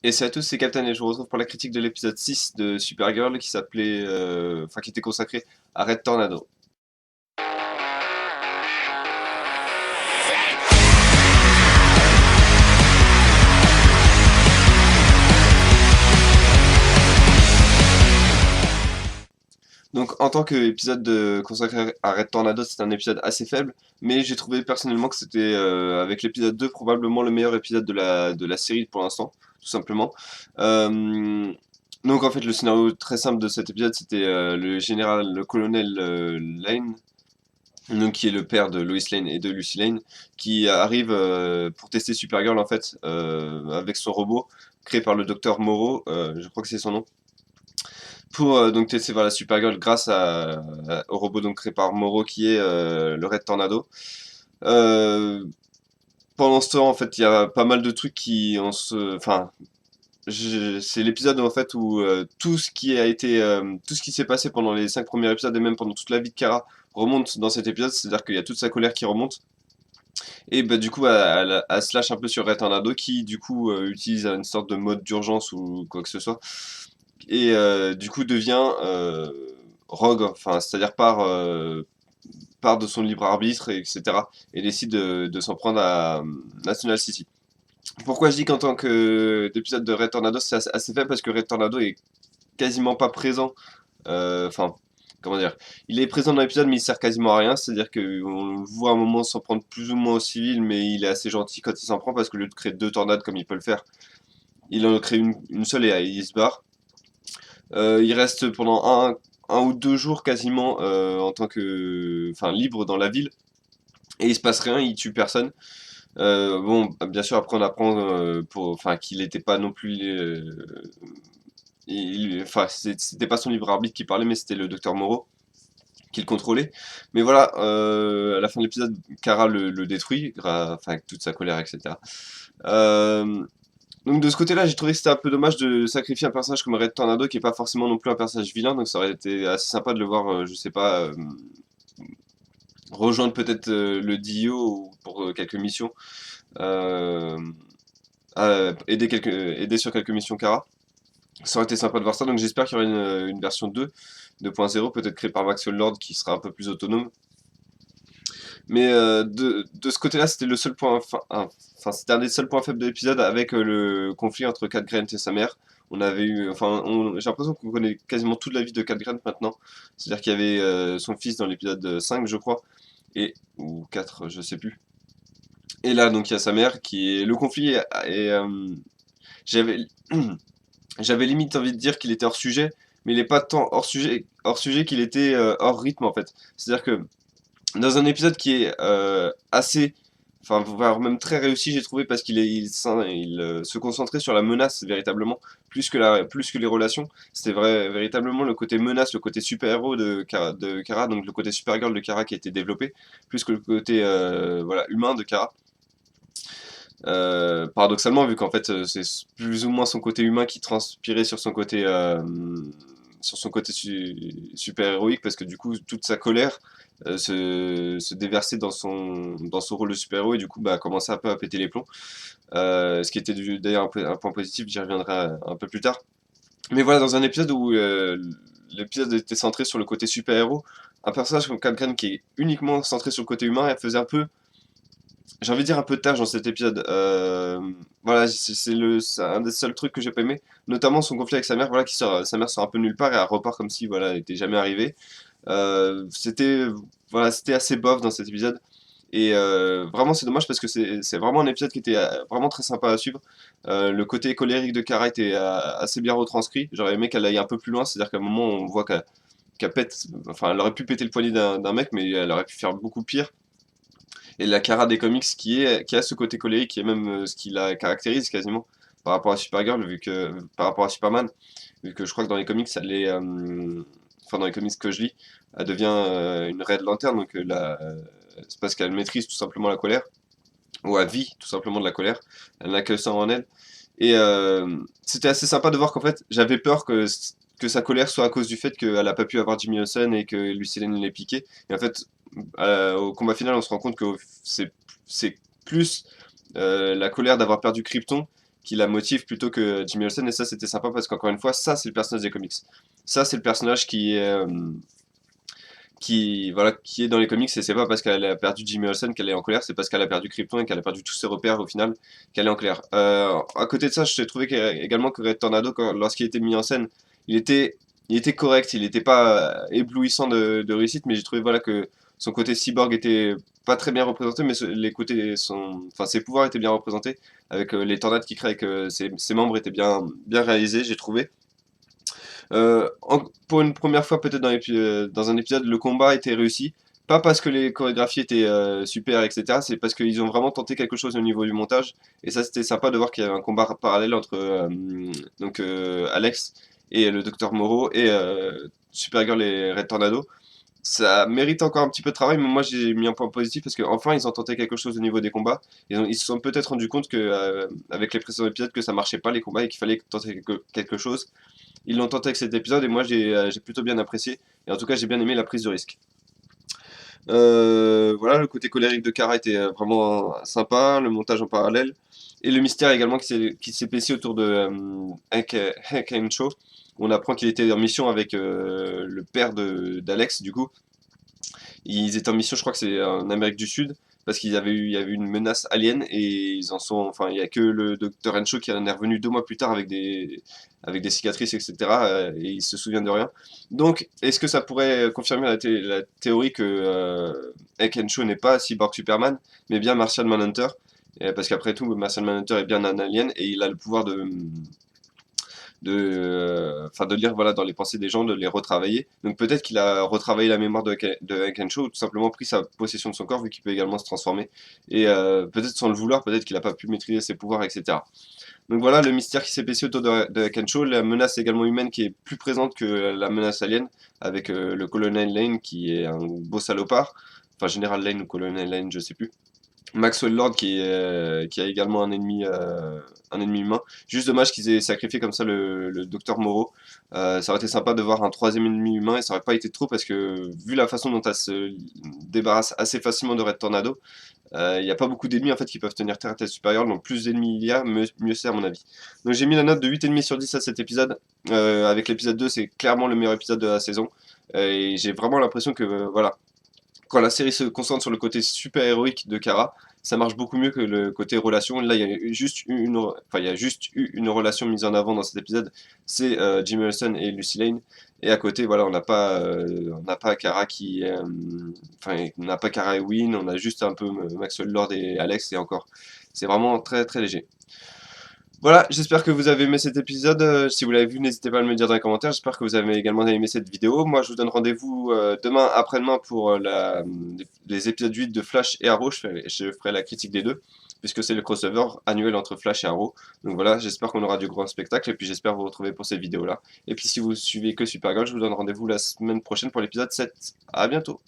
Et c'est à tous, c'est Captain et je vous retrouve pour la critique de l'épisode 6 de Supergirl qui s'appelait, qui était consacré à Red Tornado. Donc en tant qu'épisode consacré à Red Tornado, c'est un épisode assez faible, mais j'ai trouvé personnellement que c'était avec l'épisode 2 probablement le meilleur épisode de la série pour l'instant, tout simplement. Euh, donc en fait le scénario très simple de cet épisode c'était le colonel Lane, donc qui est le père de Lois Lane et de Lucy Lane, qui arrive pour tester Supergirl en fait avec son robot créé par le docteur Moreau, je crois que c'est son nom, pour donc tester la Supergirl grâce au robot donc créé par Moreau qui est le Red Tornado. Euh, Pendant ce temps en fait il y a pas mal de trucs qui enfin c'est l'épisode en fait où tout ce qui s'est passé pendant les 5 premiers épisodes et même pendant toute la vie de Kara remonte dans cet épisode, c'est-à-dire qu'il y a toute sa colère qui remonte. Et bah, du coup, elle se lâche un peu sur Red Tornado qui, du coup, utilise une sorte de mode d'urgence ou quoi que ce soit. Et du coup, devient rogue, enfin, c'est-à-dire part de son libre arbitre, etc. Et décide de s'en prendre à National City. Pourquoi je dis qu'en tant que d'épisode de Red Tornado, c'est assez faible parce que Red Tornado est quasiment pas présent. Enfin, comment dire? Il est présent dans l'épisode, mais il sert quasiment à rien. C'est-à-dire qu'on le voit à un moment s'en prendre plus ou moins au civil, mais il est assez gentil quand il s'en prend parce que lieu de créer deux tornades comme il peut le faire, il en crée une seule et il se barre. Il reste pendant un ou 2 jours quasiment en tant que, enfin, libre dans la ville et il se passe rien, il tue personne. Bon, bien sûr, après on apprend enfin, qu'il n'était pas non plus enfin, c'était pas son libre arbitre qui parlait, mais c'était le docteur Moreau qui le contrôlait. Mais voilà, à la fin de l'épisode, Kara le détruit, enfin, avec toute sa colère, etc. Euh, donc de ce côté-là, j'ai trouvé que c'était un peu dommage de sacrifier un personnage comme Red Tornado, qui est pas forcément non plus un personnage vilain, donc ça aurait été assez sympa de le voir, je sais pas, rejoindre peut-être le Dio pour quelques missions, euh, aider sur quelques missions Kara. Ça aurait été sympa de voir ça, donc j'espère qu'il y aura une version 2.0, peut-être créée par Maxwell Lord, qui sera un peu plus autonome. Mais de ce côté-là, c'était le seul point, enfin, c'était un des seuls points faibles de l'épisode avec le conflit entre Cat Grant et sa mère. On avait eu, enfin, j'ai l'impression qu'on connaît quasiment toute la vie de Cat Grant maintenant. C'est-à-dire qu'il y avait son fils dans l'épisode 5, je crois, ou 4, je sais plus. Et là, donc, il y a sa mère qui est. Le conflit j'avais, j'avais limite envie de dire qu'il était hors sujet, mais il n'est pas tant hors sujet qu'il était hors rythme en fait. C'est-à-dire que dans un épisode qui est assez, enfin voire même très réussi, j'ai trouvé parce qu'il se concentrait sur la menace véritablement, plus que les relations. C'était véritablement le côté menace, le côté super-héros de Kara, donc le côté Supergirl de Kara qui a été développé, plus que le côté voilà, humain de Kara. Paradoxalement, vu qu'en fait c'est plus ou moins son côté humain qui transpirait sur son côté super héroïque, parce que du coup toute sa colère se déversait dans son rôle de super héros et du coup bah commençait un peu à péter les plombs. Ce qui était d'ailleurs un point positif, j'y reviendrai un peu plus tard. Mais voilà, dans un épisode où l'épisode était centré sur le côté super héros, un personnage comme Cal Grant qui est uniquement centré sur le côté humain, elle faisait un peu, j'ai envie de dire, un peu de tâche dans cet épisode. Voilà, c'est un des seuls trucs que j'ai pas aimé, notamment son conflit avec sa mère, voilà, sa mère sort un peu nulle part et elle repart comme si voilà, elle était jamais arrivée. C'était voilà, c'était assez bof dans cet épisode. Et vraiment, c'est dommage parce que c'est vraiment un épisode qui était vraiment très sympa à suivre. Le côté colérique de Kara était assez bien retranscrit. J'aurais aimé qu'elle aille un peu plus loin, c'est-à-dire qu'à un moment, on voit qu'elle pète, enfin, elle aurait pu péter le poignet d'un mec, mais elle aurait pu faire beaucoup pire. Et la Kara des comics qui a ce côté colérique, qui est même ce qui la caractérise quasiment par rapport à Supergirl, par rapport à Superman, vu que je crois que dans les comics, enfin dans les comics que je lis, elle devient une Red Lantern, donc c'est parce qu'elle maîtrise tout simplement la colère, ou elle vit tout simplement de la colère, elle n'a que ça en elle. Et c'était assez sympa de voir qu'en fait, j'avais peur que sa colère soit à cause du fait qu'elle n'a pas pu avoir Jimmy Olsen et que Lucy Lane l'ait piqué. Et en fait, au combat final, on se rend compte que c'est plus la colère d'avoir perdu Krypton qui la motive plutôt que Jimmy Olsen, et ça c'était sympa parce qu'encore une fois, ça c'est le personnage des comics. Ça c'est le personnage qui est dans les comics, et c'est pas parce qu'elle a perdu Jimmy Olsen qu'elle est en colère, c'est parce qu'elle a perdu Krypton et qu'elle a perdu tous ses repères au final qu'elle est en colère. À côté de ça, je trouvé également que Red Tornado, lorsqu'il était mis en scène, il était, il était correct, il n'était pas éblouissant de réussite, mais j'ai trouvé voilà, que son côté cyborg était pas très bien représenté, mais enfin, ses pouvoirs étaient bien représentés, avec les tornades qu'il crée, avec ses membres étaient bien réalisés, j'ai trouvé. Pour une première fois, peut-être dans un épisode, le combat était réussi. Pas parce que les chorégraphies étaient super, etc. C'est parce qu'ils ont vraiment tenté quelque chose au niveau du montage. Et ça, c'était sympa de voir qu'il y avait un combat parallèle entre Alex et le docteur Moreau et Supergirl et Red Tornado. Ça mérite encore un petit peu de travail, mais moi j'ai mis un point positif parce qu'enfin ils ont tenté quelque chose au niveau des combats. Ils se sont peut-être rendu compte que avec les précédents épisodes que ça marchait pas les combats et qu'il fallait tenter quelque chose. Ils l'ont tenté avec cet épisode et moi j'ai plutôt bien apprécié. Et en tout cas j'ai bien aimé la prise de risque. Voilà, le côté colérique de Kara était vraiment sympa, le montage en parallèle. Et le mystère également qui s'épaissit autour de Hank Henshaw. On apprend qu'il était en mission avec le père d'Alex, du coup. Ils étaient en mission, je crois que c'est en Amérique du Sud, parce il y avait eu une menace alien et enfin, il y a que le docteur Henshaw qui en est revenu 2 mois plus tard avec des cicatrices, etc. Et il se souvient de rien. Donc, est-ce que ça pourrait confirmer la théorie que Hank Henshaw n'est pas Cyborg Superman, mais bien Martian Manhunter? Parce qu'après tout, Martian Manhunter est bien un alien et il a le pouvoir enfin de lire voilà, dans les pensées des gens, de les retravailler. Donc peut-être qu'il a retravaillé la mémoire de Hank Henshaw, ou tout simplement pris sa possession de son corps, vu qu'il peut également se transformer. Et peut-être sans le vouloir, peut-être qu'il n'a pas pu maîtriser ses pouvoirs, etc. Donc voilà le mystère qui s'épaissit autour de Hank Henshaw, la menace également humaine qui est plus présente que la menace alien, avec le colonel Lane qui est un beau salopard. Enfin, Général Lane ou colonel Lane, je sais plus. Maxwell Lord qui a également un ennemi humain. Juste dommage qu'ils aient sacrifié comme ça le docteur Moreau. Ça aurait été sympa de voir un troisième ennemi humain et ça aurait pas été trop parce que vu la façon dont elle se débarrasse assez facilement de Red Tornado, il n'y a pas beaucoup d'ennemis en fait qui peuvent tenir terre à tête supérieure, donc plus d'ennemis il y a, mieux c'est à mon avis. Donc j'ai mis la note de 8,5/10 à cet épisode. Avec l'épisode 2, c'est clairement le meilleur épisode de la saison. Et j'ai vraiment l'impression que voilà, quand la série se concentre sur le côté super-héroïque de Kara, ça marche beaucoup mieux que le côté relation. Là, il y a juste eu une relation mise en avant dans cet épisode, c'est Jimmy Olsen et Lucy Lane. Et à côté, voilà, on n'a pas Kara enfin, on n'a pas Kara et Win, on a juste un peu Maxwell Lord et Alex, et encore, c'est vraiment très très léger. Voilà, j'espère que vous avez aimé cet épisode. Si vous l'avez vu, n'hésitez pas à me le dire dans les commentaires. J'espère que vous avez également aimé cette vidéo. Moi, je vous donne rendez-vous demain, après-demain, pour les épisodes 8 de Flash et Arrow. Je ferai la critique des deux, puisque c'est le crossover annuel entre Flash et Arrow. Donc voilà, j'espère qu'on aura du grand spectacle, et puis j'espère vous retrouver pour cette vidéo-là. Et puis si vous suivez que Supergirl, je vous donne rendez-vous la semaine prochaine pour l'épisode 7. À bientôt!